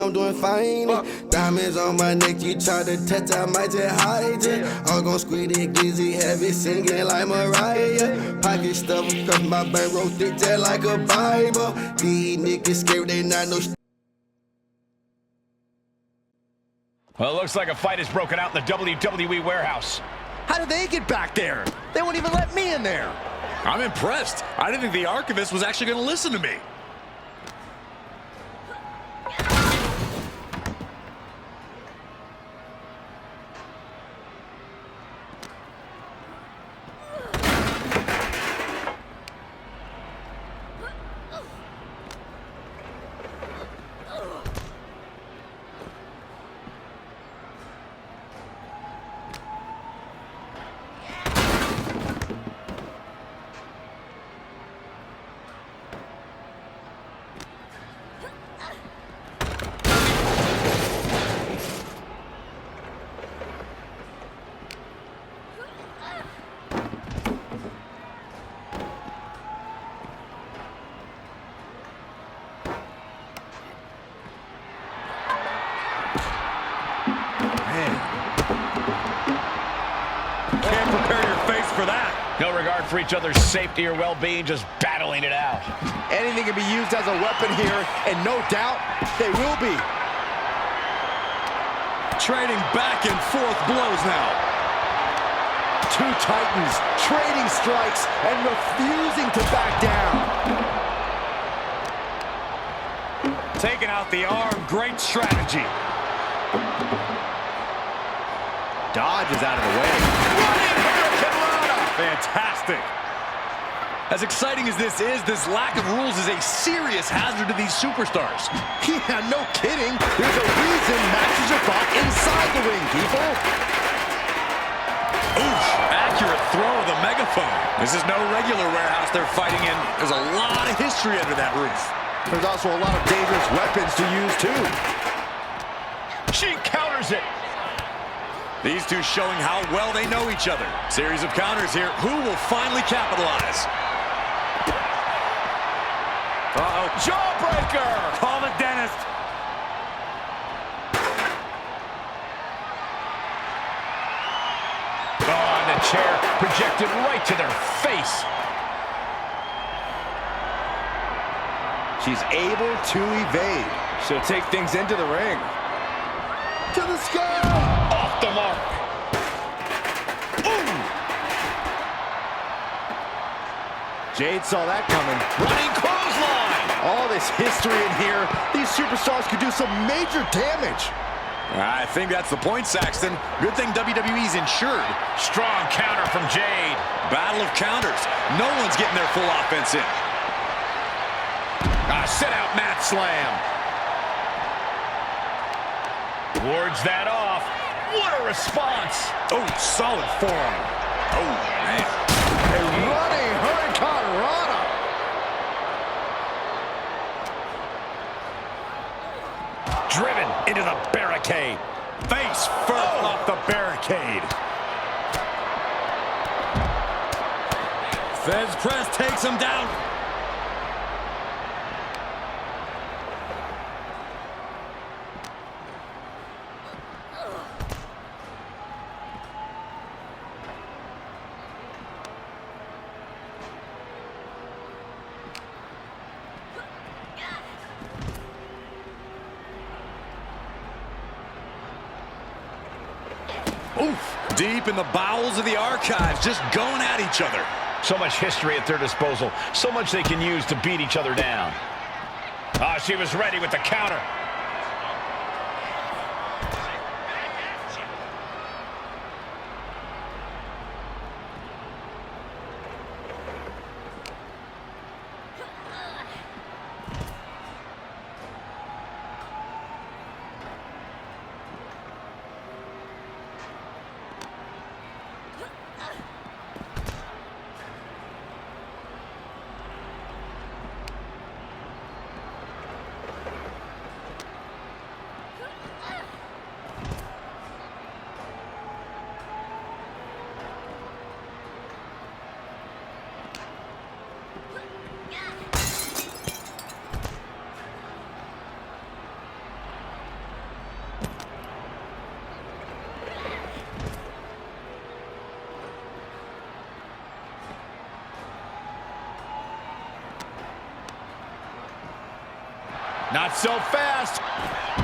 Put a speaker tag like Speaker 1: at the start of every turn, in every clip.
Speaker 1: I'm doing fine. Diamonds on my neck, you try to touch, I might just hide it. All gon' squeeze it, glizzy, have it singing like Mariah. Pocket stuff across my back, roll thick just like a Bible. These niggas scared, they not no.
Speaker 2: Well, it looks like a fight has broken out in the WWE warehouse.
Speaker 3: How did they get back there? They won't even let me in there.
Speaker 4: I'm impressed. I didn't think the Archivist was actually going to listen to me. For that.
Speaker 2: No regard for each other's safety or well-being, just battling it out.
Speaker 3: Anything can be used as a weapon here, and no doubt they will be.
Speaker 4: Trading back and forth blows now.
Speaker 3: Two Titans trading strikes and refusing to back down.
Speaker 4: Taking out the arm, great strategy.
Speaker 3: Dodge is out of the way.
Speaker 4: Fantastic. As exciting as this is, this lack of rules is a serious hazard to these superstars.
Speaker 3: Yeah, no kidding. There's a reason matches are fought inside the ring, people.
Speaker 4: Oof, accurate throw of the megaphone. This is no regular warehouse they're fighting in. There's a lot of history under that roof.
Speaker 3: There's also a lot of dangerous weapons to use, too.
Speaker 2: She counters it.
Speaker 4: These two showing how well they know each other. Series of counters here. Who will finally capitalize?
Speaker 2: Uh-oh. Jawbreaker!
Speaker 4: Call the dentist.
Speaker 2: Oh, and the chair projected right to their face.
Speaker 3: She's able to evade. She'll take things into the ring. To the sky!
Speaker 2: Off the mark.
Speaker 3: Ooh. Jade saw that coming.
Speaker 2: Running clothesline.
Speaker 3: All this history in here. These superstars could do some major damage.
Speaker 4: I think that's the point, Saxton. Good thing WWE's insured.
Speaker 2: Strong counter from Jade.
Speaker 4: Battle of counters. No one's getting their full offense in.
Speaker 2: Sit-out mat slam. Wards that off. What a response.
Speaker 4: Oh, solid forearm. Oh, man.
Speaker 3: A running Hurricane Rana.
Speaker 2: Driven into the barricade.
Speaker 4: Face first off the barricade. Fez press takes him down. Oof. Deep in the bowels of the archives, just going at each other.
Speaker 2: So much history at their disposal. So much they can use to beat each other down. She was ready with the counter.
Speaker 4: Not so fast.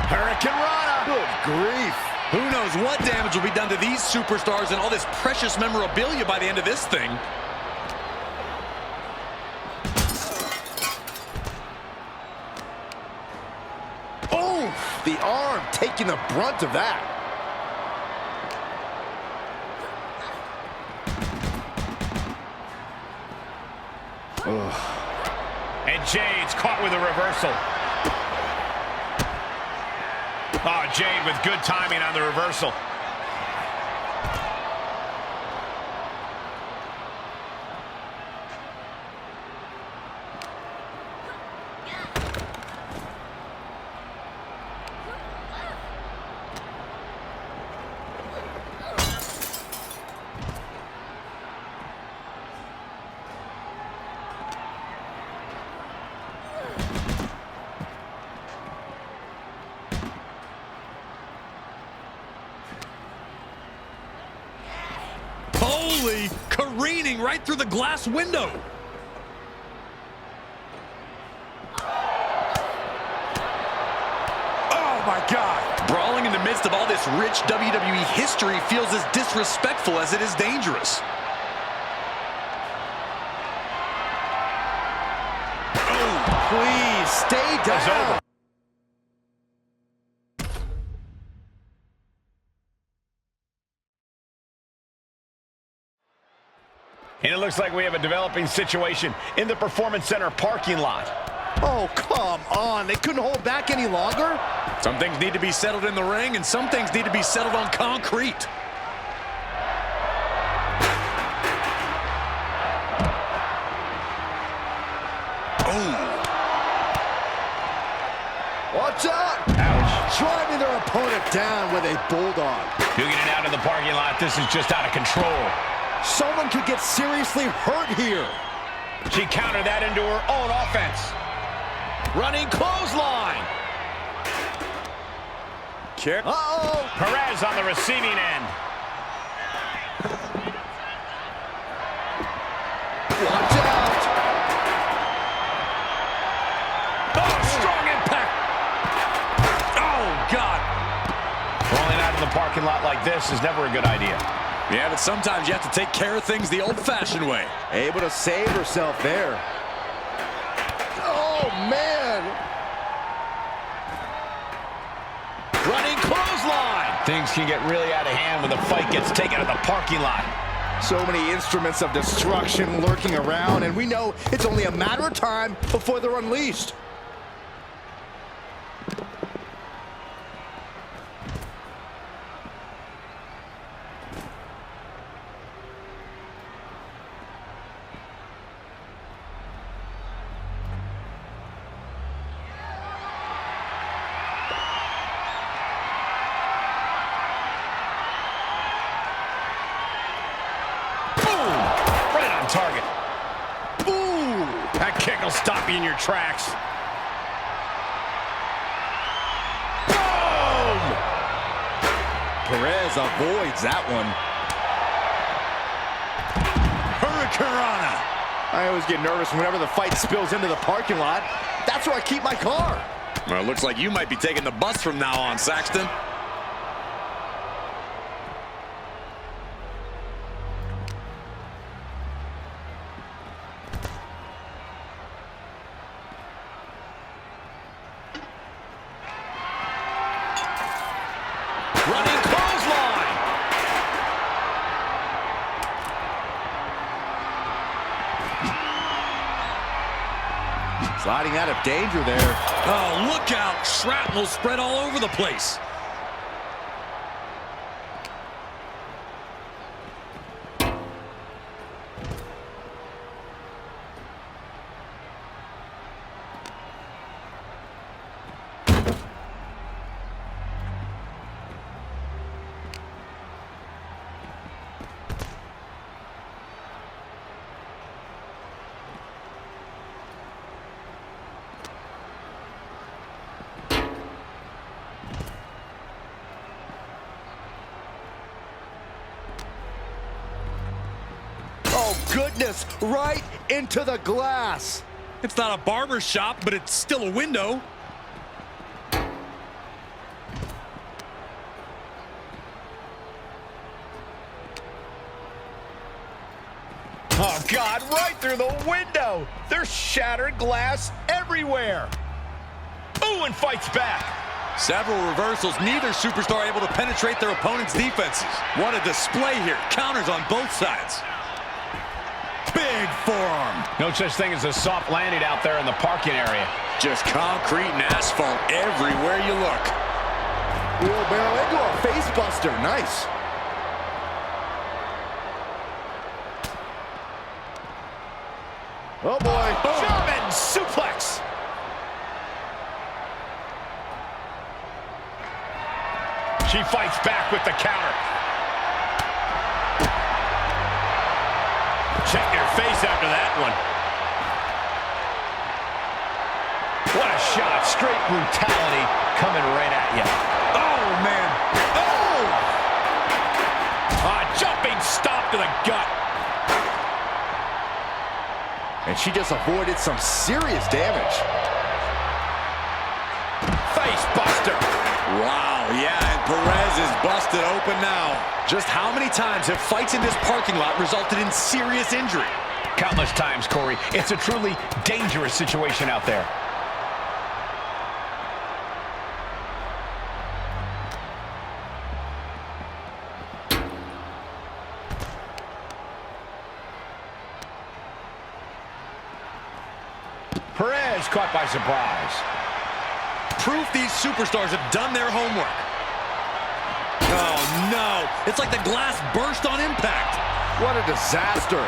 Speaker 4: Hurricane Rana.
Speaker 3: Good grief.
Speaker 4: Who knows what damage will be done to these superstars and all this precious memorabilia by the end of this thing.
Speaker 3: Oh, the arm taking the brunt of that.
Speaker 2: And Jade's caught with a reversal. Oh, Jade with good timing on the reversal.
Speaker 4: Holy, careening right through the glass window.
Speaker 3: Oh, my God.
Speaker 4: Brawling in the midst of all this rich WWE history feels as disrespectful as it is dangerous.
Speaker 3: Oh, please, stay down.
Speaker 2: And it looks like we have a developing situation in the Performance Center parking lot.
Speaker 3: Oh, come on. They couldn't hold back any longer?
Speaker 4: Some things need to be settled in the ring, and some things need to be settled on concrete. Oh.
Speaker 3: Watch out.
Speaker 2: Ouch.
Speaker 3: Driving their opponent down with a bulldog.
Speaker 2: Duking it out in the parking lot. This is just out of control.
Speaker 3: Someone could get seriously hurt here.
Speaker 2: She countered that into her own offense. Running clothesline.
Speaker 3: Uh-oh.
Speaker 2: Perez on the receiving end.
Speaker 3: Watch out.
Speaker 2: Oh, strong impact. Oh, God. Rolling out in the parking lot like this is never a good idea.
Speaker 4: Yeah, but sometimes you have to take care of things the old-fashioned way.
Speaker 3: Able to save herself there. Oh, man.
Speaker 2: Running clothesline. Things can get really out of hand when the fight gets taken in the parking lot.
Speaker 3: So many instruments of destruction lurking around, and we know it's only a matter of time before they're unleashed.
Speaker 2: Target. Ooh, that kick will stop you in your tracks. Boom!
Speaker 3: Perez avoids that one.
Speaker 4: Hurricane Rana.
Speaker 3: I always get nervous whenever the fight spills into the parking lot. That's where I keep my car.
Speaker 4: Well, it looks like you might be taking the bus from now on, Saxton.
Speaker 2: Running clothesline.
Speaker 3: Sliding out of danger there.
Speaker 4: Oh, look out. Shrapnel spread all over the place.
Speaker 3: Oh, goodness, right into the glass.
Speaker 4: It's not a barber shop, but it's still a window.
Speaker 2: Oh, God, right through the window. There's shattered glass everywhere. Ooh, and fights back.
Speaker 4: Several reversals, neither superstar able to penetrate their opponent's defenses. What a display here. Counters on both sides. Big forearm.
Speaker 2: No such thing as a soft landing out there in the parking area.
Speaker 4: Just concrete and asphalt everywhere you look.
Speaker 3: Wheelbarrow into a face buster. Nice. Oh, boy.
Speaker 2: German suplex. She fights back with the counter. Check your face after that one. What a shot. Straight brutality coming right at you.
Speaker 4: Oh, man. Oh!
Speaker 2: A jumping stop to the gut.
Speaker 3: And she just avoided some serious damage.
Speaker 2: Face buster.
Speaker 4: Wow, yeah, and Perez is busted open now. Just how many times have fights in this parking lot resulted in serious injury?
Speaker 2: Countless times, Corey. It's a truly dangerous situation out there. Perez caught by surprise.
Speaker 4: Proof these superstars have done their homework. Oh, no. It's like the glass burst on impact.
Speaker 3: What a disaster.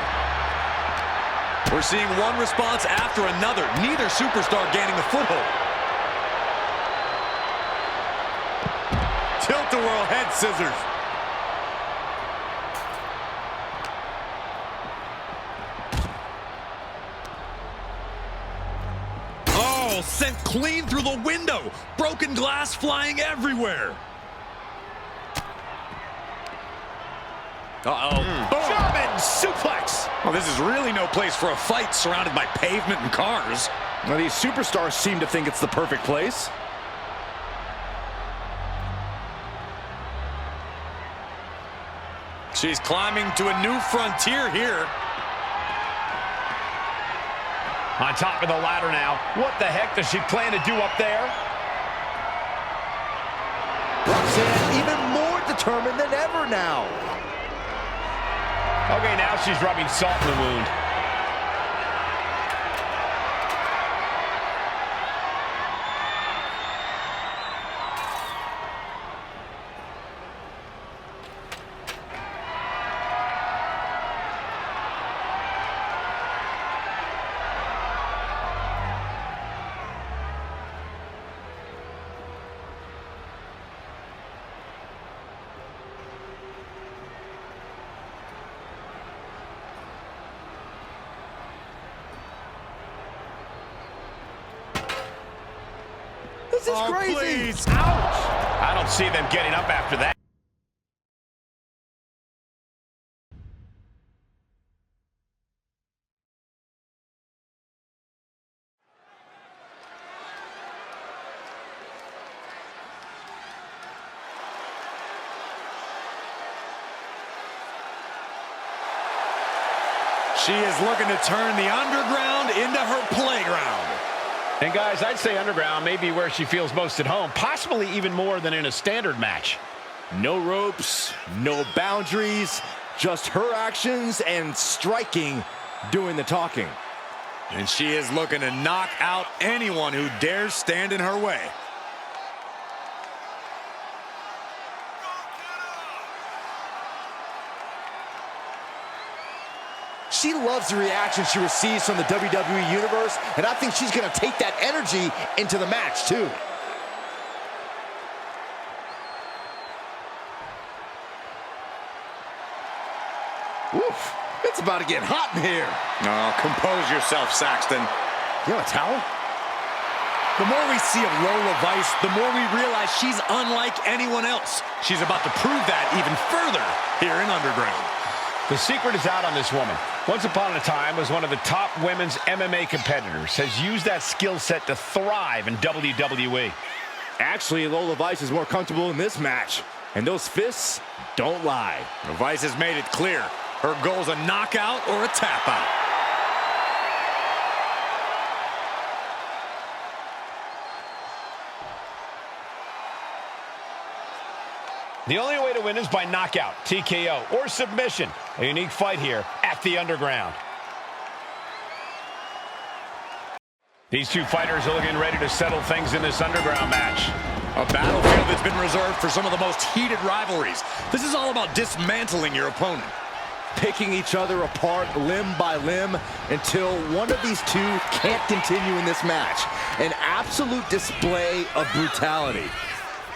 Speaker 4: We're seeing one response after another. Neither superstar gaining a foothold. Tilt-a-whirl head scissors. Sent clean through the window. Broken glass flying everywhere. Uh-oh.
Speaker 2: German suplex.
Speaker 4: Well, this is really no place for a fight surrounded by pavement and cars.
Speaker 3: Now, these superstars seem to think it's the perfect place.
Speaker 4: She's climbing to a new frontier here.
Speaker 2: On top of the ladder now. What the heck does she plan to do up there?
Speaker 3: Roxanne even more determined than ever now.
Speaker 2: Okay, now she's rubbing salt in the wound.
Speaker 3: This is crazy.
Speaker 4: Please.
Speaker 2: Ouch! I don't see them getting up after that.
Speaker 4: She is looking to turn the underground into her playground.
Speaker 2: And guys, I'd say underground may be where she feels most at home, possibly even more than in a standard match.
Speaker 3: No ropes, no boundaries, just her actions and striking doing the talking.
Speaker 4: And she is looking to knock out anyone who dares stand in her way.
Speaker 3: She loves the reaction she receives from the WWE Universe, and I think she's going to take that energy into the match, too. Oof, it's about to get hot in here.
Speaker 4: Oh, compose yourself, Saxton.
Speaker 3: You want a towel?
Speaker 4: The more we see of Lola Vice, the more we realize she's unlike anyone else. She's about to prove that even further here in Underground.
Speaker 2: The secret is out on this woman. Once upon a time was one of the top women's MMA competitors, has used that skill set to thrive in WWE.
Speaker 3: Actually, Lola Vice is more comfortable in this match, and those fists don't lie.
Speaker 4: Vice has made it clear. Her goal's a knockout or a tap out.
Speaker 2: The only way to win is by knockout, TKO, or submission. A unique fight here at the Underground. These two fighters are looking ready to settle things in this Underground match.
Speaker 4: A battlefield that's been reserved for some of the most heated rivalries. This is all about dismantling your opponent.
Speaker 3: Picking each other apart limb by limb until one of these two can't continue in this match. An absolute display of brutality.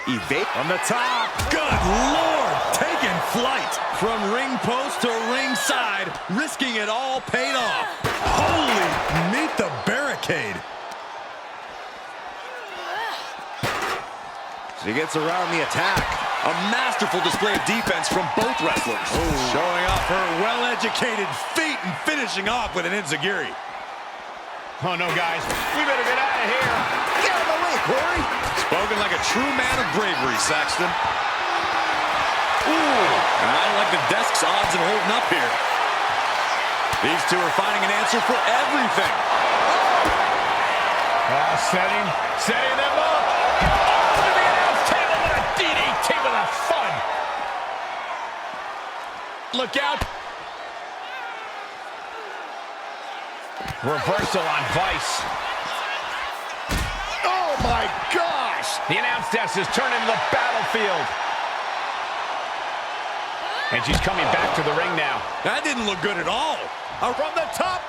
Speaker 3: Evade
Speaker 4: on the top. Good Lord, taking flight. From ring post to ringside, risking it all paid off. Holy, meet the barricade.
Speaker 3: She gets around the attack.
Speaker 4: A masterful display of defense from both wrestlers. Showing off her well-educated feet and finishing off with an enziguri.
Speaker 2: Oh no, guys, we better get out of here.
Speaker 3: Get out of the way, Corey.
Speaker 4: Spoken like a true man of bravery, Saxton. Ooh, I don't like the desk's odds of holding up here. These two are finding an answer for everything.
Speaker 2: Setting them up. Oh, to the announce table with a DDT with a thud. Look out. Reversal on Vice.
Speaker 3: Oh my gosh!
Speaker 2: The announce desk is turning the battlefield. And she's coming back to the ring now.
Speaker 4: That didn't look good at all.
Speaker 2: From the top.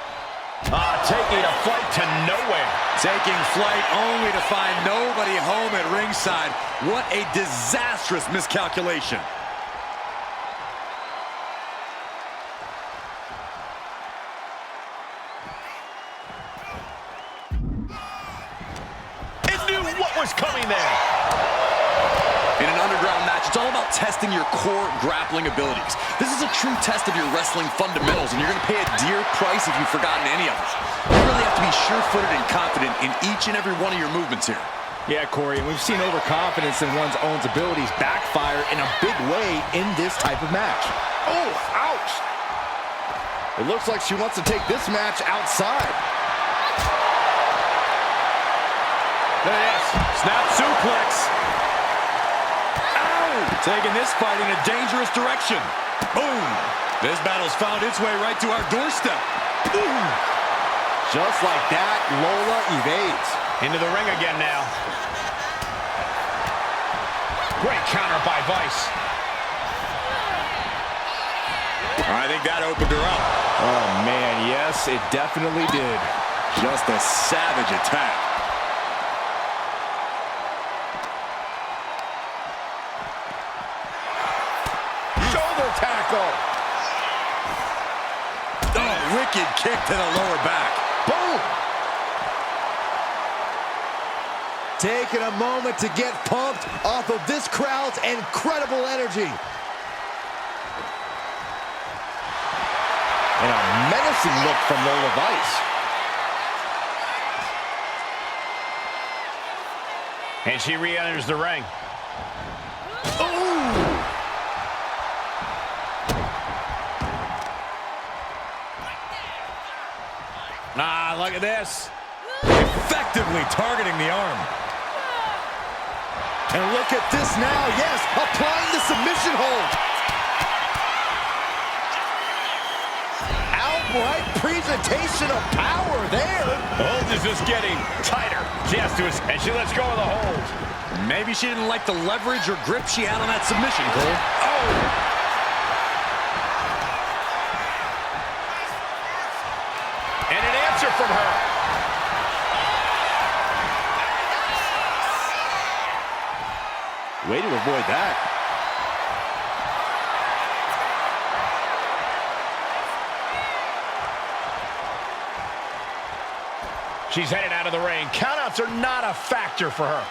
Speaker 2: Taking a flight to nowhere.
Speaker 4: Taking flight only to find nobody home at ringside. What a disastrous miscalculation.
Speaker 2: It knew what was coming there.
Speaker 4: In an Underground match, it's all about testing your core grappling abilities. This is a true test of your wrestling fundamentals, and you're going to pay a dear price if you've forgotten any of it. You really have to be sure-footed and confident in each and every one of your movements here.
Speaker 3: Yeah, Corey, and we've seen overconfidence in one's own abilities backfire in a big way in this type of match. Oh, ouch! It looks like she wants to take this match outside.
Speaker 2: There it is.
Speaker 4: Snap suplex. Taking this fight in a dangerous direction. Boom! This battle's found its way right to our doorstep.
Speaker 3: Ooh. Just like that, Lola evades.
Speaker 2: Into the ring again now. Great counter by Vice.
Speaker 4: I think that opened her up.
Speaker 3: Oh, man, yes, it definitely did.
Speaker 4: Just a savage attack.
Speaker 3: Tackle.
Speaker 4: Oh, wicked kick to the lower back.
Speaker 3: Boom. Taking a moment to get pumped off of this crowd's incredible energy. And a menacing look from Lola Vice.
Speaker 2: And she re-enters the ring. Look at this.
Speaker 4: Effectively targeting the arm.
Speaker 3: And look at this now. Yes, applying the submission hold. Outright presentation of power there.
Speaker 2: The hold is just getting tighter. She has to, and she lets go of the hold.
Speaker 4: Maybe she didn't like the leverage or grip she had on that submission, Cole.
Speaker 2: Oh! From her.
Speaker 3: Way to avoid that.
Speaker 2: She's headed out of the ring. Countouts are not a factor for her.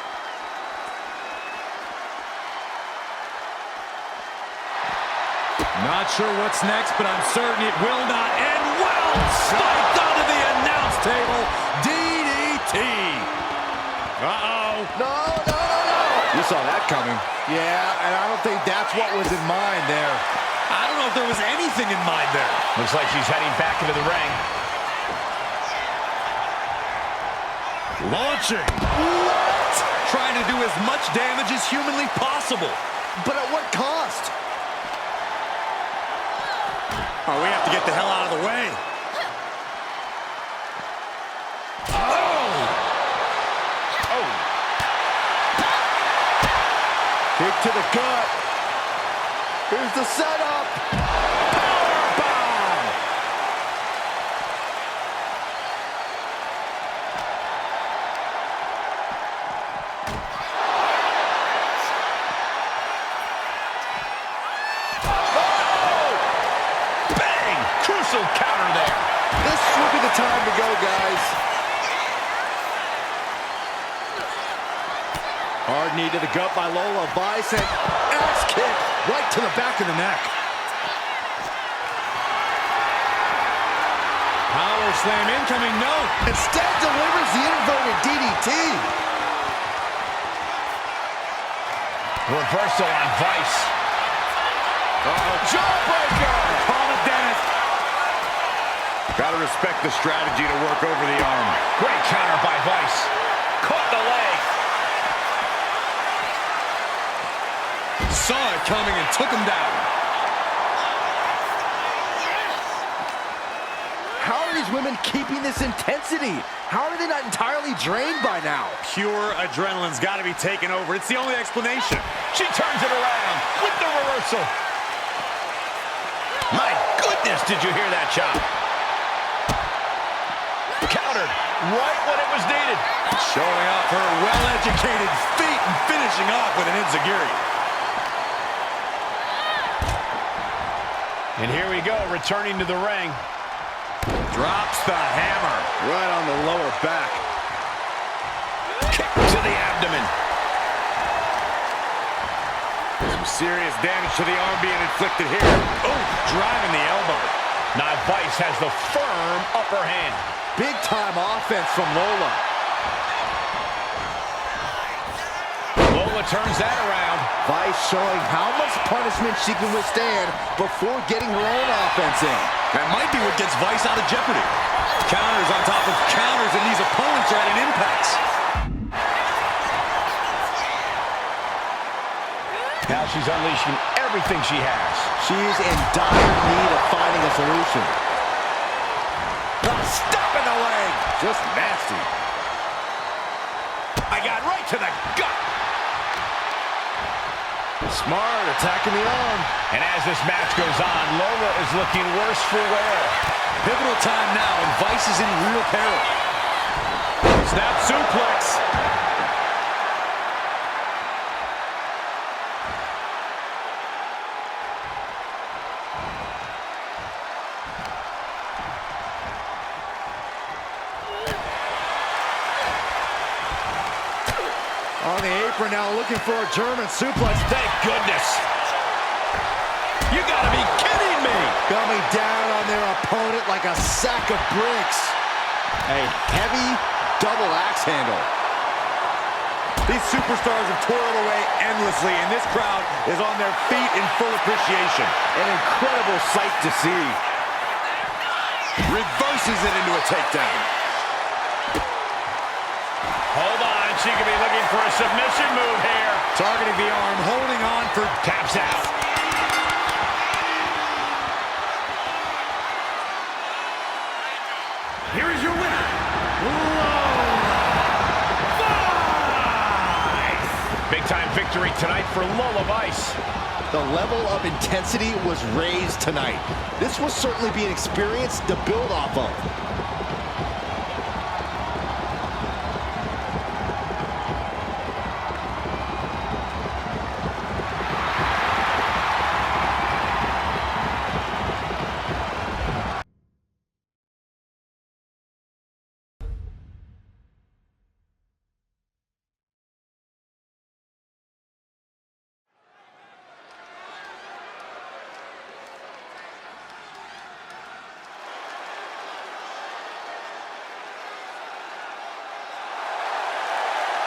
Speaker 4: Not sure what's next, but I'm certain it will not end well. Spiked onto the announce table. DDT. Uh-oh.
Speaker 3: No. You saw that coming. Yeah, and I don't think that's what was in mind there.
Speaker 4: I don't know if there was anything in mind there.
Speaker 2: Looks like she's heading back into the ring.
Speaker 4: Launching. What? Trying to do as much damage as humanly possible.
Speaker 3: But at what cost?
Speaker 4: Oh, we have to get the hell out of the way.
Speaker 3: Kick to the gut. Here's the setup. Powerbomb.
Speaker 2: Oh! Bang! Crucial counter there.
Speaker 3: This will be the time to go, guys. Hard knee to the gut by Lola. Vice and axe kick right to the back of the neck.
Speaker 4: Power slam incoming, no.
Speaker 3: Instead delivers the inverted DDT.
Speaker 2: Reversal on Vice.
Speaker 3: Jawbreaker.
Speaker 4: Call it Dennis.
Speaker 2: Gotta respect the strategy to work over the arm. Great counter by Vice. Caught the leg.
Speaker 4: Saw it coming and took him down.
Speaker 3: How are these women keeping this intensity? How are they not entirely drained by now?
Speaker 4: Pure adrenaline's got to be taken over. It's the only explanation.
Speaker 2: She turns it around with the reversal. My goodness, did you hear that chop? Countered right when it was needed.
Speaker 4: Showing off her well-educated feet and finishing off with an enziguri.
Speaker 2: And here we go, returning to the ring.
Speaker 4: Drops the hammer.
Speaker 3: Right on the lower back.
Speaker 2: Kick to the abdomen.
Speaker 4: Some serious damage to the arm being inflicted here. Oh, driving the elbow.
Speaker 2: Now Vice has the firm upper hand.
Speaker 3: Big time offense from Lola.
Speaker 2: Lola turns that around.
Speaker 3: Vice showing how much punishment she can withstand before getting her own offense in.
Speaker 4: That might be what gets Vice out of jeopardy. Counters on top of counters, and these opponents are at an impasse.
Speaker 2: Now she's unleashing everything she has.
Speaker 3: She is in dire need of finding a solution.
Speaker 4: Stop in the leg.
Speaker 3: Just nasty.
Speaker 2: I got right to the gut.
Speaker 3: Smart, attacking the arm.
Speaker 2: And as this match goes on, Lola is looking worse for wear.
Speaker 4: Pivotal time now, and Vice is in real peril. Snap suplex.
Speaker 3: On the apron now, looking for a German suplex.
Speaker 2: Thank goodness. You gotta be kidding me.
Speaker 3: Coming down on their opponent like a sack of bricks. A heavy double axe handle.
Speaker 4: These superstars have toiled away endlessly, and this crowd is on their feet in full appreciation.
Speaker 3: An incredible sight to see.
Speaker 4: Reverses it into a takedown.
Speaker 2: Hold on, she could be looking for a submission move here.
Speaker 4: Targeting the arm, holding on for...
Speaker 2: Taps out.
Speaker 5: Here is your winner, Lola Vice!
Speaker 2: Big time victory tonight for Lola Vice.
Speaker 3: The level of intensity was raised tonight. This will certainly be an experience to build off of.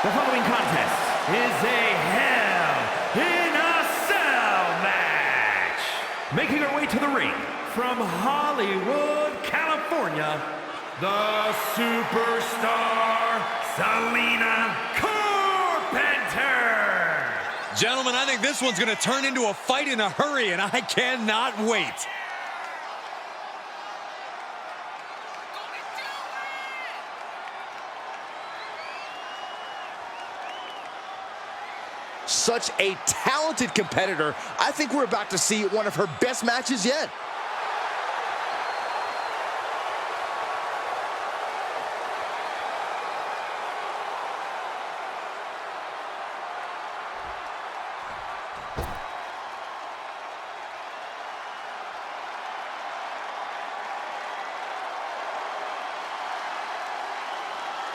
Speaker 5: The following contest is a Hell in a Cell match making her way to the ring from Hollywood, California, the superstar, Sabrina Carpenter.
Speaker 4: Gentlemen, I think this one's going to turn into a fight in a hurry, and I cannot wait.
Speaker 3: Such a talented competitor. I think we're about to see one of her best matches yet.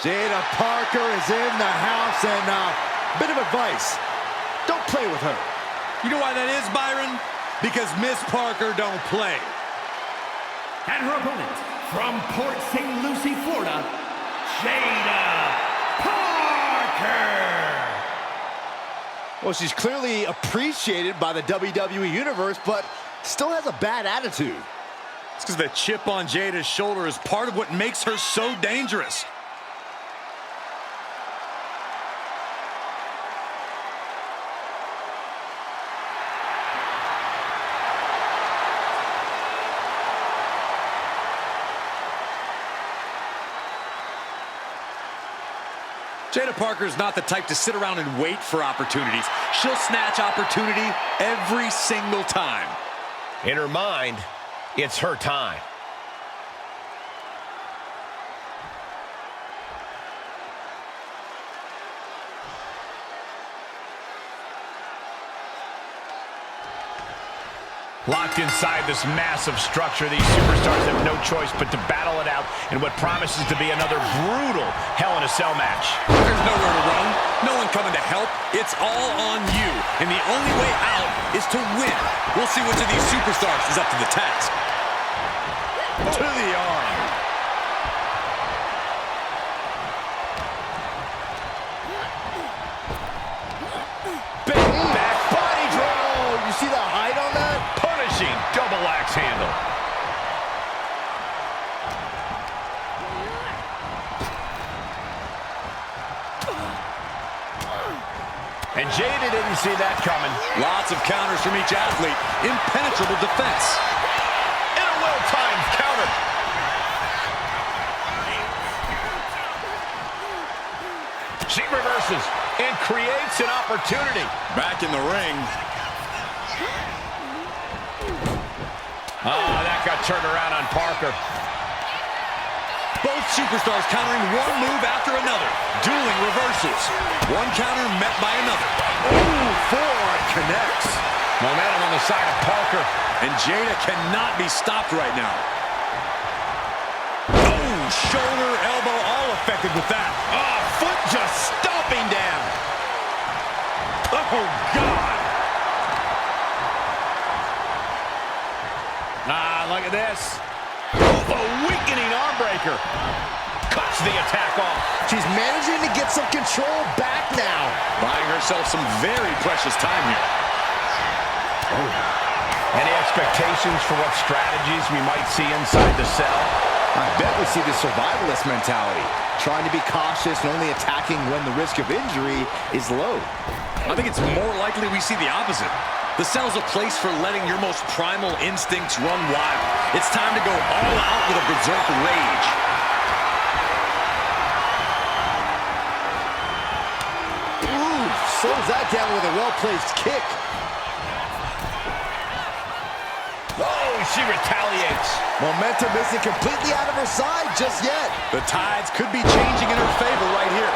Speaker 3: Jada Parker is in the house, and bit of advice. Don't play with her.
Speaker 4: You know why that is, Byron? Because Miss Parker don't play.
Speaker 5: And her opponent, from Port St. Lucie, Florida, Jada Parker.
Speaker 3: Well, she's clearly appreciated by the WWE Universe, but still has a bad attitude.
Speaker 4: It's because the chip on Jada's shoulder is part of what makes her so dangerous. Jada Parker is not the type to sit around and wait for opportunities. She'll snatch opportunity every single time.
Speaker 2: In her mind, it's her time. Locked inside this massive structure, these superstars have no choice but to battle it out in what promises to be another brutal Hell in a Cell match.
Speaker 4: There's nowhere to run, no one coming to help. It's all on you, and the only way out is to win. We'll see which of these superstars is up to the task. To the arm.
Speaker 3: Big back body draw. You see the height on that?
Speaker 2: Punishing double axe handle. And Jada didn't see that coming.
Speaker 4: Lots of counters from each athlete. Impenetrable defense.
Speaker 2: And a well-timed counter. She reverses and creates an opportunity.
Speaker 4: Back in the ring.
Speaker 2: Oh, that got turned around on Parker.
Speaker 4: Both superstars countering one move after another. Dueling reversals. One counter met by another.
Speaker 3: Ooh, forearm connects.
Speaker 2: Momentum on the side of Parker.
Speaker 4: And Jada cannot be stopped right now. Oh, shoulder, elbow, all affected with that.
Speaker 2: Oh, foot just stomping down. Oh, God. Look at this. Oh, a weakening arm breaker. Cuts the attack off.
Speaker 3: She's managing to get some control back now.
Speaker 4: Buying herself some very precious time here.
Speaker 2: Oh. Any expectations for what strategies we might see inside the cell?
Speaker 3: I bet we see the survivalist mentality. Trying to be cautious and only attacking when the risk of injury is low.
Speaker 4: I think it's more likely we see the opposite. The cell's a place for letting your most primal instincts run wild. It's time to go all out with a berserk rage.
Speaker 3: Ooh, slows that down with a well-placed kick.
Speaker 2: Oh, she retaliates.
Speaker 3: Momentum isn't completely out of her side just yet.
Speaker 4: The tides could be changing in her favor right here.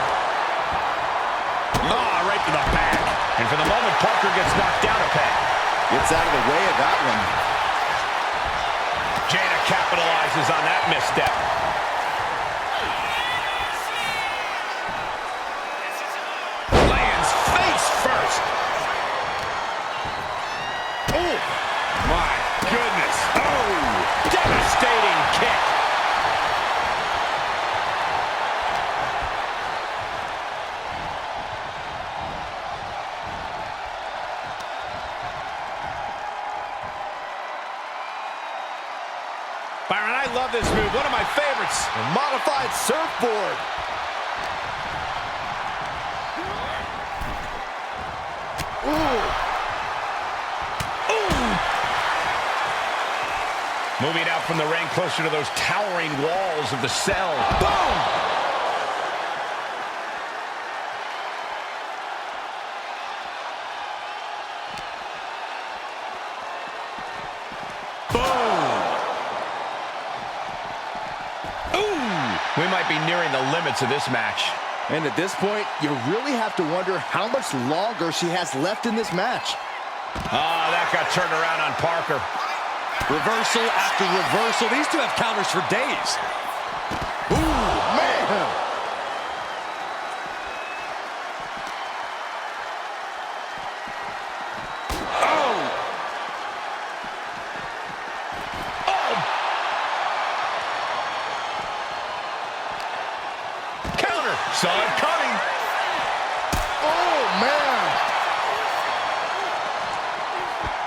Speaker 2: Ah, right to the back. And for the moment, Parker gets knocked down a peg.
Speaker 3: Gets out of the way of that one.
Speaker 2: Jada capitalizes on that misstep. Lands face first. Oh, my goodness. Oh, devastating kick. Byron, I love this move. One of my favorites.
Speaker 3: A modified surfboard. Ooh.
Speaker 2: Ooh. Moving out from the ring closer to those towering walls of the cell. Boom! We might be nearing the limits of this match.
Speaker 3: And at this point, you really have to wonder how much longer she has left in this match.
Speaker 2: Ah, that got turned around on Parker.
Speaker 4: Reversal after reversal. These two have counters for days.
Speaker 3: Ooh, man!
Speaker 2: Saw it coming.
Speaker 3: Oh, man.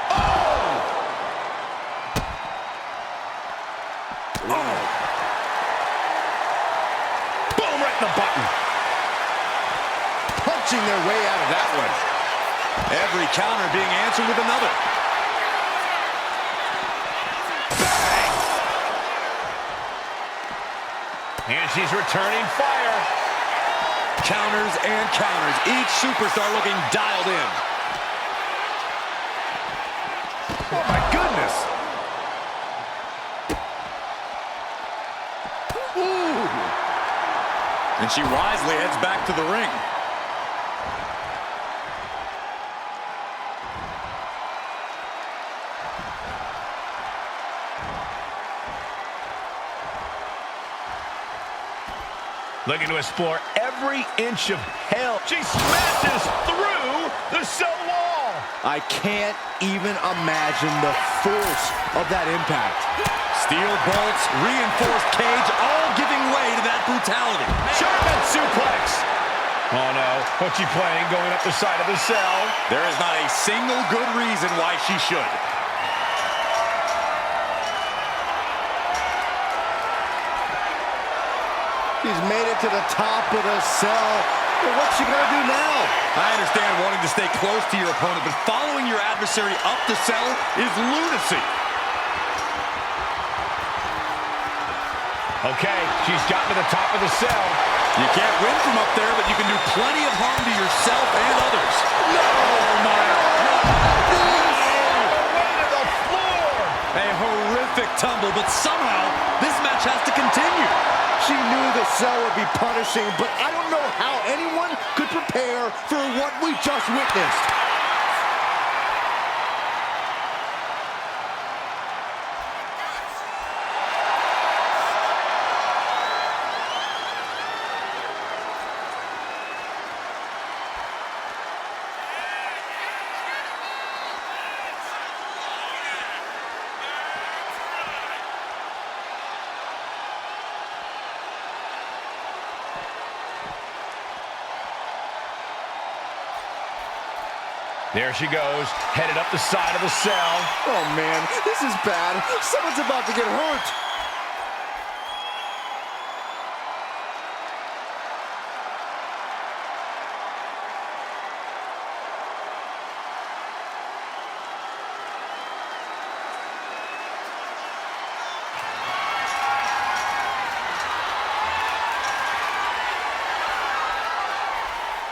Speaker 2: Oh! Oh! Boom, right in the button.
Speaker 3: Punching their way out of that one.
Speaker 4: Every counter being answered with another.
Speaker 2: Bang! And she's returning fire.
Speaker 4: Counters and counters. Each superstar looking dialed in.
Speaker 3: Oh, my goodness. Ooh.
Speaker 4: And she wisely heads back to the ring.
Speaker 2: Looking to explore every inch of hell. She smashes through the cell wall.
Speaker 3: I can't even imagine the force of that impact.
Speaker 4: Steel bolts, reinforced cage, all giving way to that brutality.
Speaker 2: German suplex. Oh no, what's she playing going up the side of the cell?
Speaker 4: There is not a single good reason why she should.
Speaker 3: She's made it to the top of the cell. But what's she gonna do now?
Speaker 4: I understand wanting to stay close to your opponent, but following your adversary up the cell is lunacy.
Speaker 2: Okay, she's gotten to the top of the cell.
Speaker 4: You can't win from up there, but you can do plenty of harm to yourself and others.
Speaker 2: No! Oh my God! Way to the floor!
Speaker 4: A horrific tumble, but somehow this match has to continue.
Speaker 3: She knew the cell would be punishing, but I don't know how anyone could prepare for what we just witnessed.
Speaker 2: There she goes, headed up the side of the cell.
Speaker 3: Oh, man, this is bad. Someone's about to get hurt.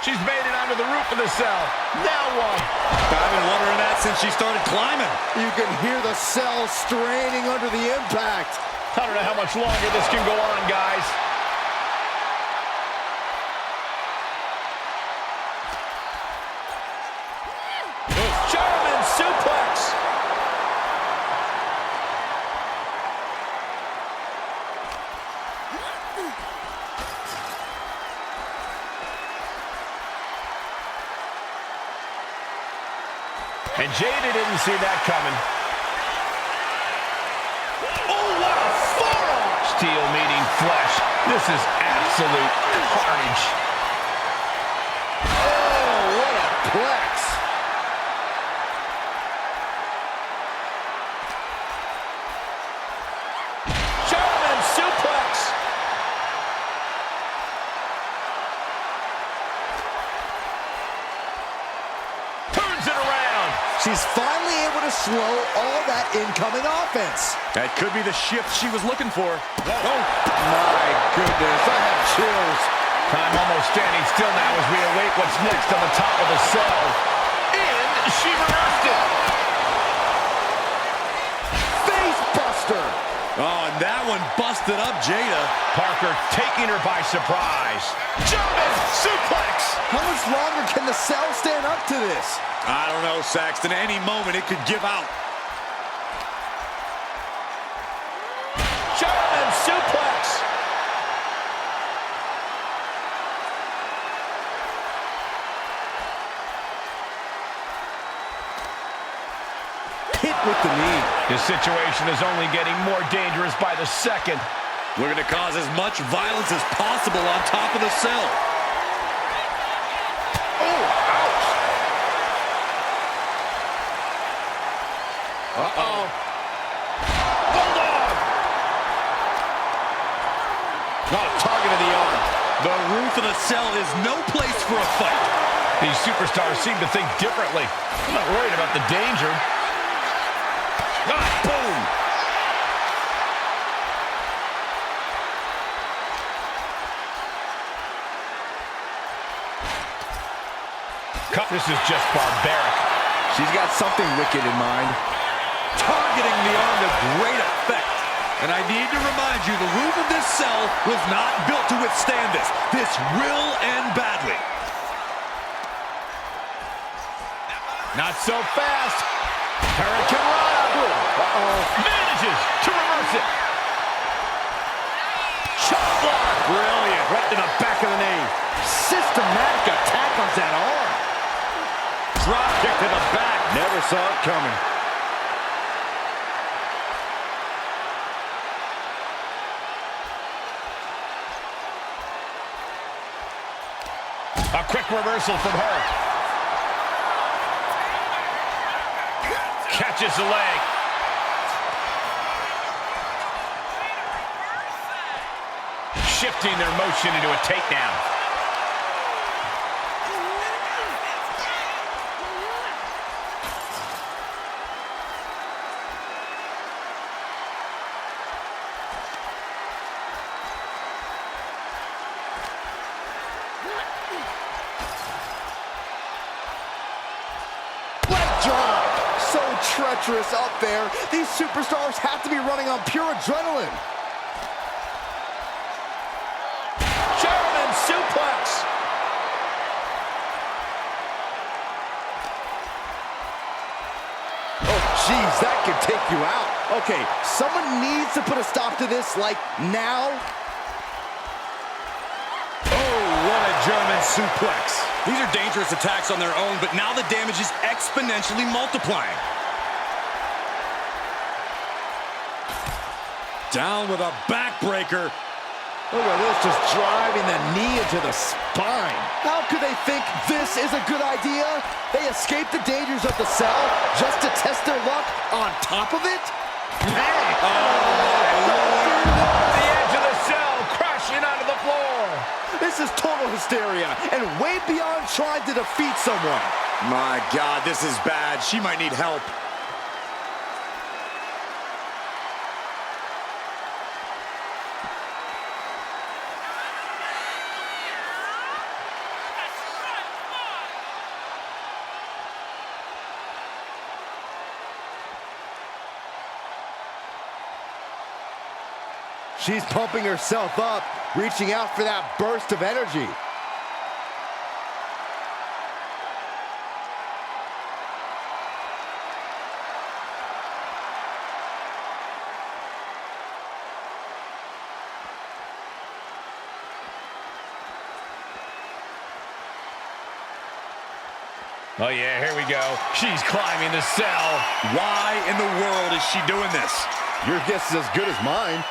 Speaker 2: She's made it onto the roof of the cell. Now what?
Speaker 4: I've been wondering that since she started climbing.
Speaker 3: You can hear the cell straining under the impact.
Speaker 2: I don't know how much longer this can go on, guys. German suplex. And Jada didn't see that coming. Oh, what a forearm! Steel meeting flesh. This is absolute carnage.
Speaker 3: Oh, what a plex. She's finally able to slow all that incoming offense.
Speaker 4: That could be the shift she was looking for.
Speaker 3: Oh, my goodness, I have chills.
Speaker 2: Time almost standing still now as we await what's next on the top of the cell. And she reversed it.
Speaker 3: Face buster.
Speaker 4: Oh, and that one busted up Jada.
Speaker 2: Parker taking her by surprise. German suplex.
Speaker 3: How much longer can the cell stand up to this?
Speaker 4: I don't know, Saxton. Any moment it could give out.
Speaker 2: German suplex.
Speaker 3: Hit with the knee.
Speaker 2: This situation is only getting more dangerous by the second.
Speaker 4: We're going to cause as much violence as possible on top of the cell.
Speaker 2: Oh, ouch. Uh-oh. Bulldog.
Speaker 4: Not a target of the arm. The roof of the cell is no place for a fight.
Speaker 2: These superstars seem to think differently. I'm not worried about the danger. Ah, boom. This is just barbaric.
Speaker 3: She's got something wicked in mind.
Speaker 4: Targeting the arm to great effect. And I need to remind you, the roof of this cell was not built to withstand this. This will end badly.
Speaker 2: Not so fast. Hurricane Rana. Manages to reverse it. Chop block. Brilliant. Right to the back of the knee.
Speaker 3: Systematic attack on that arm.
Speaker 2: Drop kick to the back.
Speaker 3: Never saw it coming.
Speaker 2: A quick reversal from her. Catches the leg. Shifting their motion into a takedown.
Speaker 3: So treacherous up there. These superstars have to be running on pure adrenaline.
Speaker 2: German suplex.
Speaker 3: Oh, jeez, that could take you out. Okay, someone needs to put a stop to this, like, now.
Speaker 4: Oh, what a German suplex. These are dangerous attacks on their own, but now the damage is exponentially multiplying. Down with a backbreaker.
Speaker 3: Look at this, just driving the knee into the spine. How could they think this is a good idea? They escaped the dangers of the cell just to test their luck on top of it?
Speaker 2: Hey! The edge of the cell, crashing onto the floor.
Speaker 3: This is total hysteria and way beyond trying to defeat someone.
Speaker 4: My God, this is bad. She might need help.
Speaker 3: She's pumping herself up, reaching out for that burst of energy.
Speaker 2: Oh yeah, here we go. She's climbing the cell.
Speaker 4: Why in the world is she doing this?
Speaker 3: Your guess is as good as mine.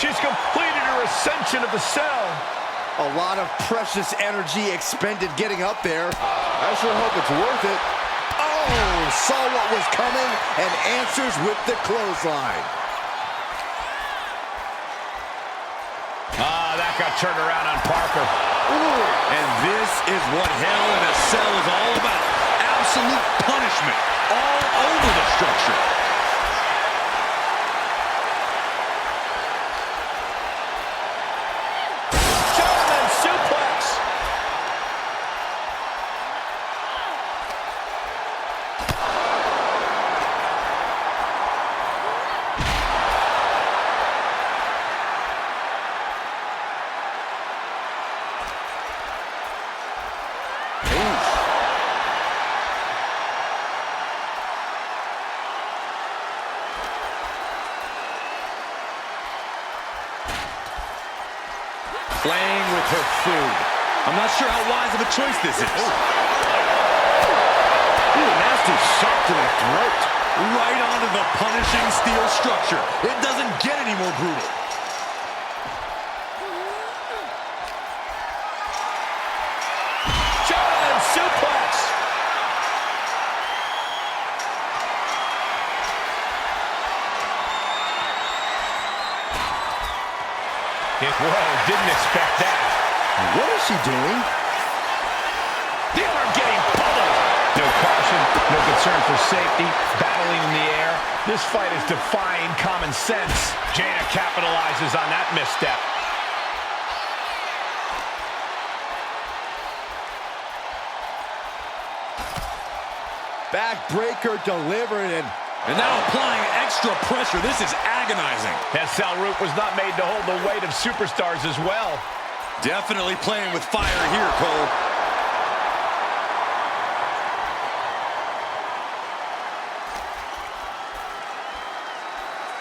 Speaker 2: She's completed her ascension of the cell.
Speaker 3: A lot of precious energy expended getting up there. I sure hope it's worth it. Oh, saw what was coming and answers with the clothesline.
Speaker 2: Ah, that got turned around on Parker.
Speaker 4: And this is what Hell in a Cell is all about. Absolute punishment all over the structure.
Speaker 2: German suplex.
Speaker 4: Playing with her food. I'm not sure how wise of a choice this is.
Speaker 2: Ooh, nasty shot to the throat.
Speaker 4: Right onto the punishing steel structure. It doesn't get any more brutal.
Speaker 2: German suplex. Whoa, didn't expect that.
Speaker 3: What is she doing?
Speaker 2: The arm getting pummeled. No caution, no concern for safety, battling in the air. This fight is defying common sense. Jada capitalizes on that misstep.
Speaker 3: Backbreaker delivered,
Speaker 4: and now applying extra pressure. This is agonizing.
Speaker 2: That Sal Root was not made to hold the weight of superstars as well.
Speaker 4: Definitely playing with fire here, Cole.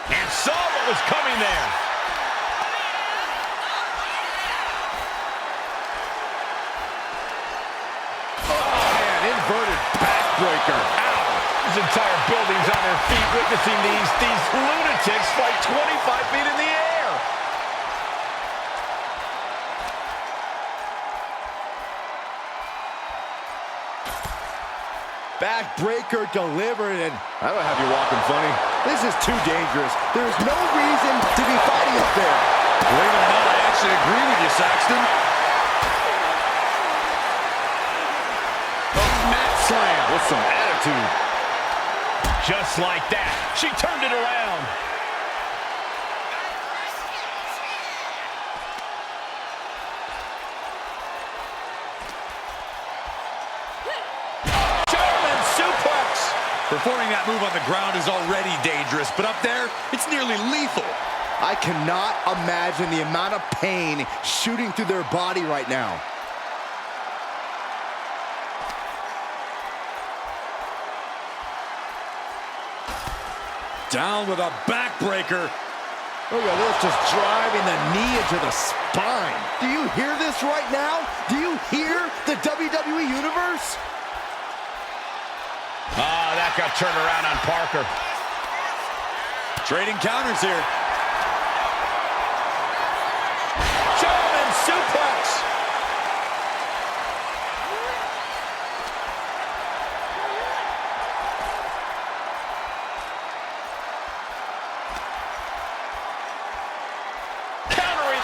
Speaker 2: And saw what was coming there.
Speaker 3: oh man, inverted backbreaker.
Speaker 2: Ow! This entire building's on their feet witnessing these lunatics fight 25 feet in the air.
Speaker 3: Backbreaker delivered, and I don't have you walking funny. This is too dangerous. There's no reason to be fighting up there.
Speaker 4: Believe it or not, I actually agree with you, Saxton.
Speaker 2: A mat slam with some attitude. Just like that, she turned it around. German suplex.
Speaker 4: Performing that move on the ground is already dangerous, but up there, it's nearly lethal.
Speaker 3: I cannot imagine the amount of pain shooting through their body right now.
Speaker 4: Down with a backbreaker.
Speaker 3: Look at this, just driving the knee into the spine. Do you hear this right now? Do you hear the WWE Universe?
Speaker 2: Ah, that got turned around on Parker.
Speaker 4: Trading counters here.
Speaker 2: German suplex.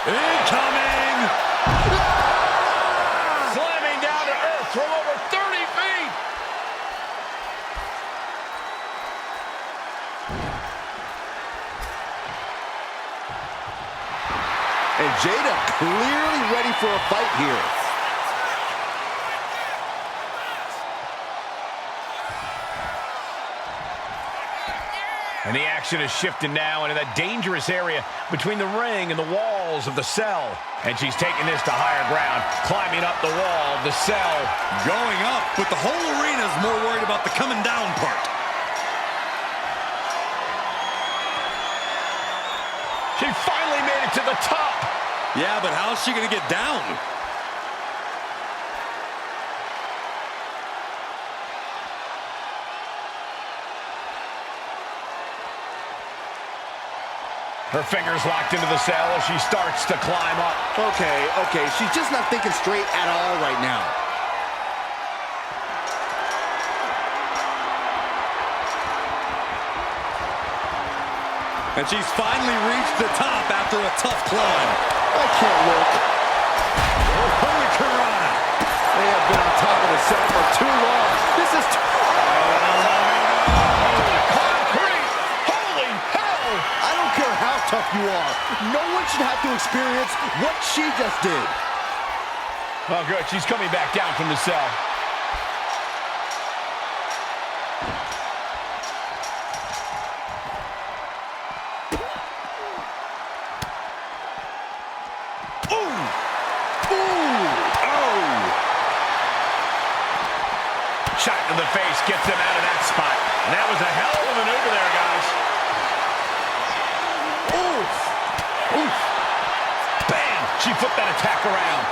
Speaker 4: Incoming!
Speaker 2: Slamming down to earth from over 30 feet.
Speaker 3: And Jada clearly ready for a fight here.
Speaker 2: And the action is shifting now into that dangerous area between the ring and the walls of the cell. And she's taking this to higher ground, climbing up the wall of the cell.
Speaker 4: Going up, but the whole arena's more worried about the coming down part.
Speaker 2: She finally made it to the top.
Speaker 4: Yeah, but how's she gonna get down?
Speaker 2: Her fingers locked into the cell as she starts to climb up.
Speaker 3: Okay, she's just not thinking straight at all right now.
Speaker 4: And she's finally reached the top after a tough climb.
Speaker 3: I can't look.
Speaker 2: Hurricane
Speaker 3: top of the cell for too long. This is
Speaker 2: Concrete! Holy hell!
Speaker 3: I don't care how tough you are. No one should have to experience what she just did.
Speaker 2: Oh, good. She's coming back down from the cell. Shot to the face gets him out of that spot. And that was a hell of a maneuver there, guys. Oof. Oof. Bam! She flipped that attack around.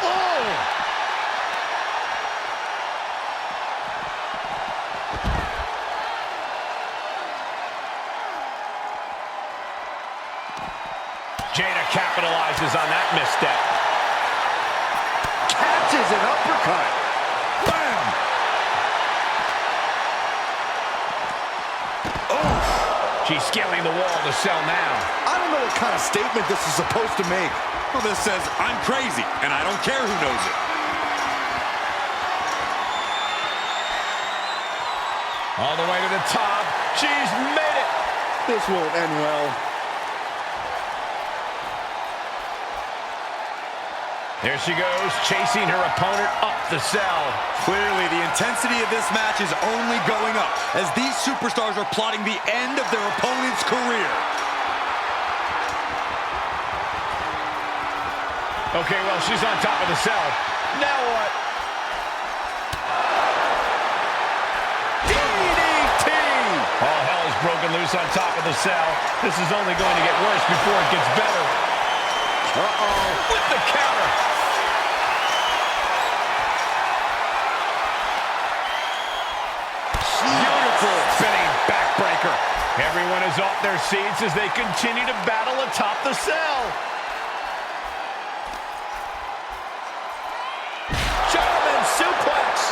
Speaker 2: Oh! Jada capitalizes on that misstep.
Speaker 3: Catches an uppercut. Bam! Oh!
Speaker 2: She's scaling the wall to sell now.
Speaker 3: I don't know what kind of statement this is supposed to make.
Speaker 4: Well, this says, I'm crazy, and I don't care who knows it.
Speaker 2: All the way to the top. She's made it.
Speaker 3: This won't end well.
Speaker 2: There she goes, chasing her opponent up the cell.
Speaker 4: Clearly, the intensity of this match is only going up as these superstars are plotting the end of their opponent's career.
Speaker 2: Okay, well, she's on top of the cell. Now what? DDT! All hell is broken loose on top of the cell. This is only going to get worse before it gets better. Uh-oh. With the counter. Beautiful spinning backbreaker. Everyone is off their seats as they continue to battle atop the cell. German suplex.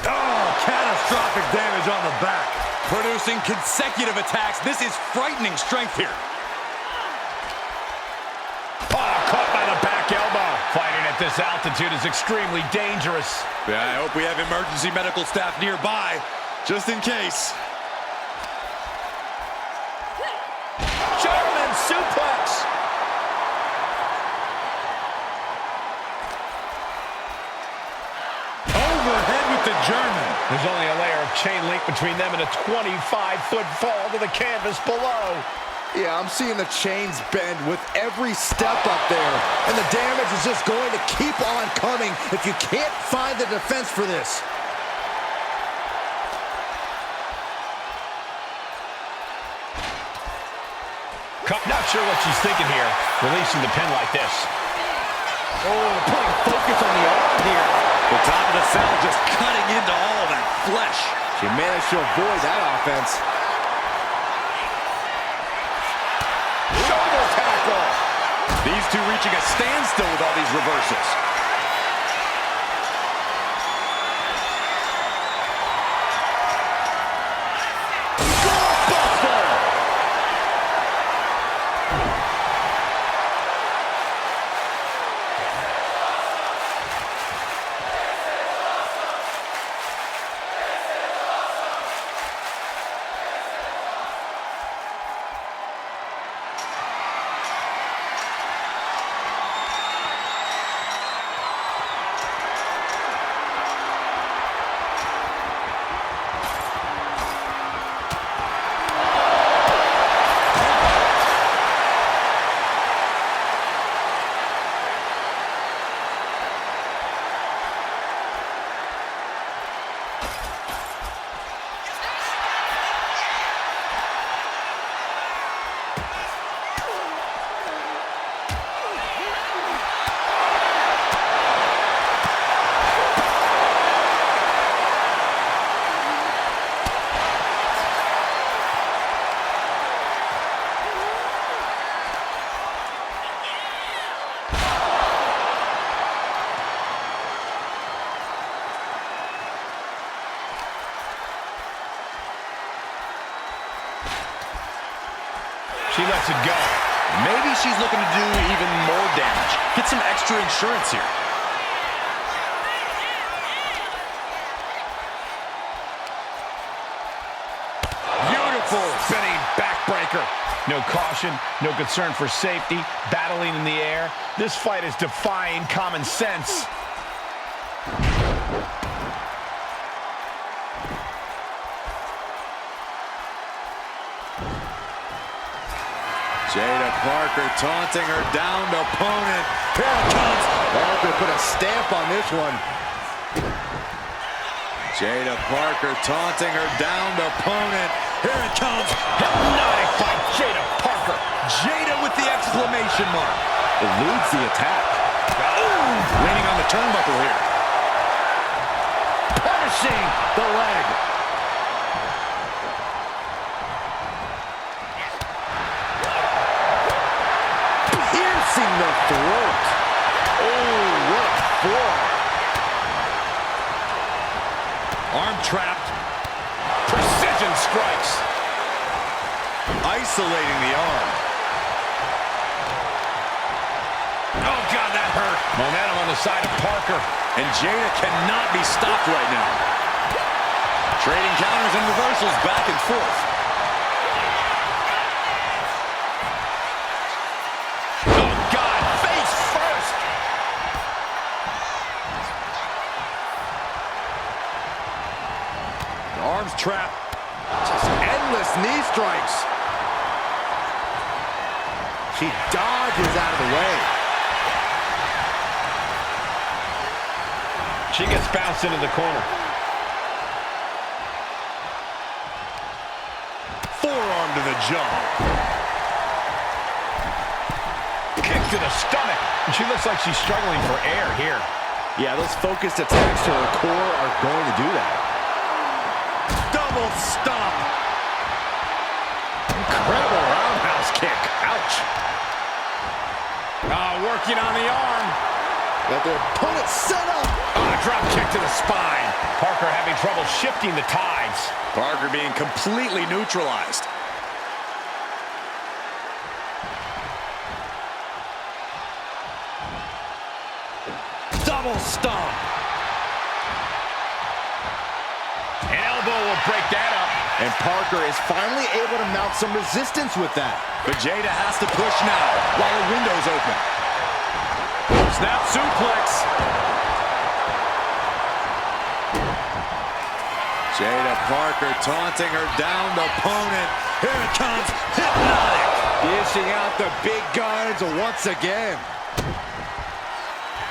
Speaker 4: Oh, catastrophic damage on the back. Producing consecutive attacks. This is frightening strength here.
Speaker 2: Caught by the back elbow. Fighting at this altitude is extremely dangerous.
Speaker 4: Yeah, I hope we have emergency medical staff nearby, just in case.
Speaker 2: German suplex.
Speaker 4: Overhead with the German.
Speaker 2: There's only a layer of chain link between them and a 25-foot fall to the canvas below.
Speaker 3: Yeah, I'm seeing the chains bend with every step up there. And the damage is just going to keep on coming if you can't find the defense for this.
Speaker 2: Not sure what she's thinking here, releasing the pin like this.
Speaker 3: Oh, putting focus on the arm here.
Speaker 4: The top of the cell just cutting into all of that flesh.
Speaker 3: She managed to avoid that offense.
Speaker 2: Shoulder tackle.
Speaker 4: These two reaching a standstill with all these reversals.
Speaker 2: lets it go.
Speaker 4: Maybe she's looking to do even more damage. Get some extra insurance here.
Speaker 2: Beautiful spinning backbreaker. No caution, no concern for safety, battling in the air. This fight is defying common sense.
Speaker 3: Jada Parker taunting her downed opponent. Here it comes. Parker put a stamp on this one. Jada Parker taunting her downed opponent. Here it comes.
Speaker 2: Hypnotic by Jada Parker.
Speaker 4: Jada with the exclamation mark.
Speaker 3: Eludes the attack.
Speaker 4: Leaning on the turnbuckle here.
Speaker 3: Punishing the leg. Piercing the throat. Oh, what a forearm.
Speaker 4: Arm trapped.
Speaker 2: Precision strikes.
Speaker 3: Isolating the arm.
Speaker 2: Oh, God, that hurt. Momentum on the side of Parker.
Speaker 4: And Jada cannot be stopped right now. Trading counters and reversals back and forth.
Speaker 2: Oh, God, face first.
Speaker 3: The arm's trapped. Just endless knee strikes. She dodges out of the way.
Speaker 2: She gets bounced into the corner.
Speaker 3: Forearm to the jaw.
Speaker 2: Kick to the stomach. And she looks like she's struggling for air here.
Speaker 3: Yeah, those focused attacks to her core are going to do that. Double stomp.
Speaker 2: Incredible roundhouse kick. Ouch. Working on the arm.
Speaker 3: Got their opponent set up.
Speaker 2: Drop kick to the spine. Parker having trouble shifting the tides.
Speaker 4: Parker being completely neutralized.
Speaker 3: Double stomp.
Speaker 2: An elbow will break that up.
Speaker 3: And Parker is finally able to mount some resistance with that.
Speaker 4: But Jada has to push now while the window's open.
Speaker 2: Snap suplex.
Speaker 3: Jada Parker taunting her downed opponent. Here it comes. Hypnotic. Dishing out the big guns once again.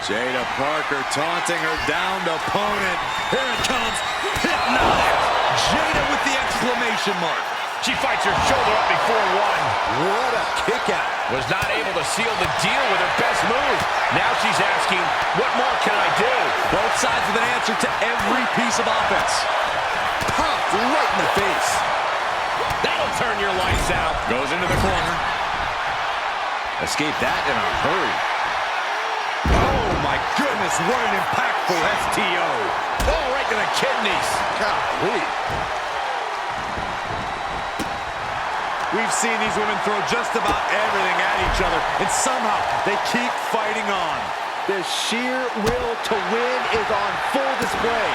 Speaker 3: Jada Parker taunting her downed opponent. Here it comes. Hypnotic.
Speaker 4: Jada with the exclamation mark.
Speaker 2: She fights her shoulder up before one.
Speaker 3: What a kick out.
Speaker 2: Was not able to seal the deal with her best move. Now she's asking, what more can I do?
Speaker 4: Both sides with an answer to every piece of offense.
Speaker 3: Popped right in the face.
Speaker 2: That'll turn your lights out.
Speaker 4: Goes into the corner.
Speaker 3: Escape that in a hurry. Oh my goodness, what an impactful STO.
Speaker 2: Oh, right to the kidneys.
Speaker 3: Golly. We've seen these women throw just about everything at each other, and somehow they keep fighting on. The sheer will to win is on full display.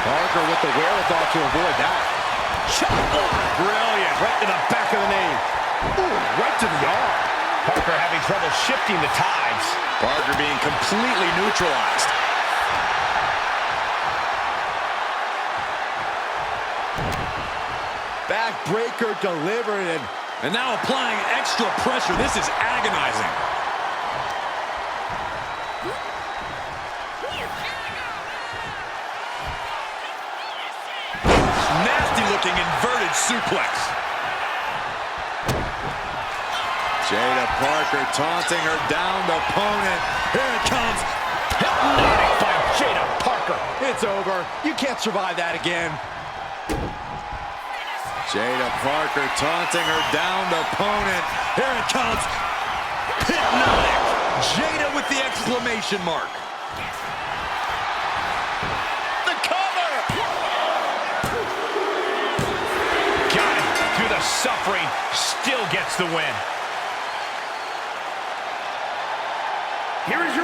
Speaker 3: Parker with the wherewithal to avoid that. Chop block.
Speaker 2: Brilliant. Right to the back of the knee.
Speaker 3: Ooh, right to the arm.
Speaker 2: Parker having trouble shifting the tides.
Speaker 4: Parker being completely neutralized.
Speaker 3: Backbreaker delivered,
Speaker 4: and now applying extra pressure. This is agonizing. Nasty looking inverted suplex.
Speaker 3: Jada Parker taunting her downed opponent. Here it comes.
Speaker 2: Hypnotic by Jada Parker.
Speaker 3: It's over. You can't survive that again. Jada Parker taunting her downed opponent. Here it comes.
Speaker 4: Hypnotic. Jada with the exclamation mark.
Speaker 3: The cover.
Speaker 2: Got it through the suffering. still gets the win.
Speaker 5: Here is your